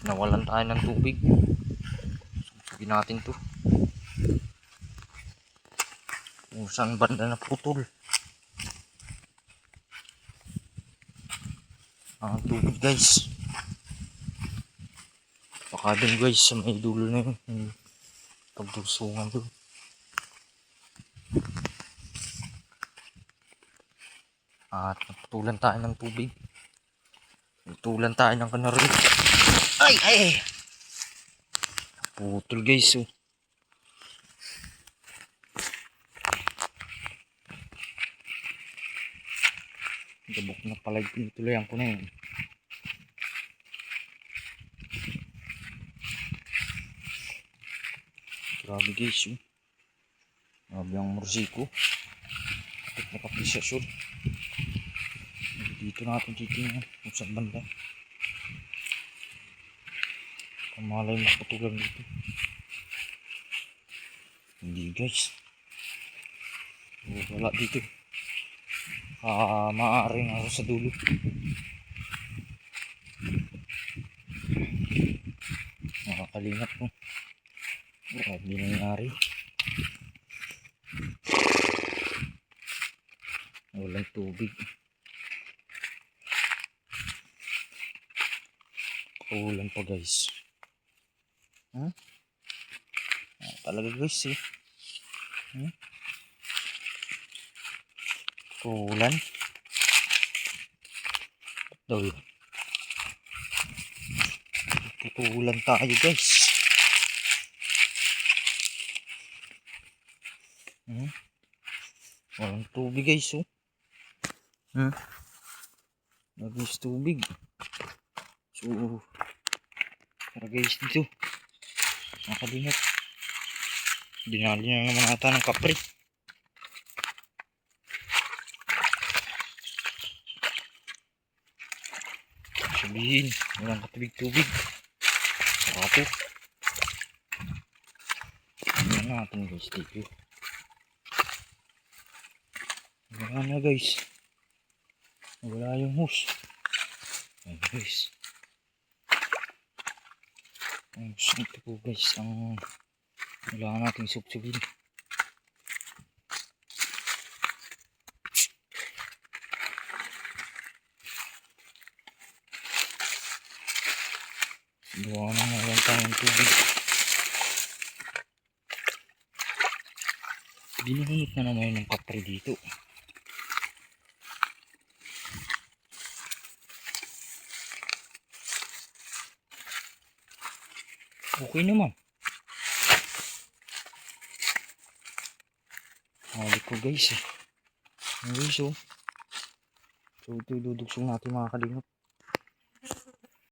Nawalan tayo ng tubig. Susugin natin to. Kung saan banda na putol ang tubig guys. Baka dun guys sa may dulo na yun, yung pagdursungan dun. At naputulan tayo ng tubig. Naputulan tayo ng kanaril. Ay! Putol guys oh. Gabok na pala tuluyan ko na yun. Grabe guys oh. Grabe ang morsiko. Kapit na kapisasyon. Dito natin titingnan kung saan banda. Kamalay maputulan dito. Hindi guys. Wala dito. Maaaring ako sa dulo. Nakakalingap ko. Grabe nangyari. Walang tubig. Kaulan pa guys. Talaga guys eh. Kaulan. Daw yun. Tutulan tayo guys. Walang tubig guys oh. Nagis tubig. So tara guys dito. Nakadingat. Dinali na naman ata ng kapre. Sabihin walang katubig-tubig. Sarato. Tingnan natin guys dito. Wala na guys. Wala yung hose. Ayan guys. Ang ito po guys. Ang kailangan natin subsubin. Gawa na ngayon tayong tubig. Binunot na naman yung kapre dito. Okay naman. Halik ko guys eh. Guys oh. So ito dudugsong natin mga kalingap.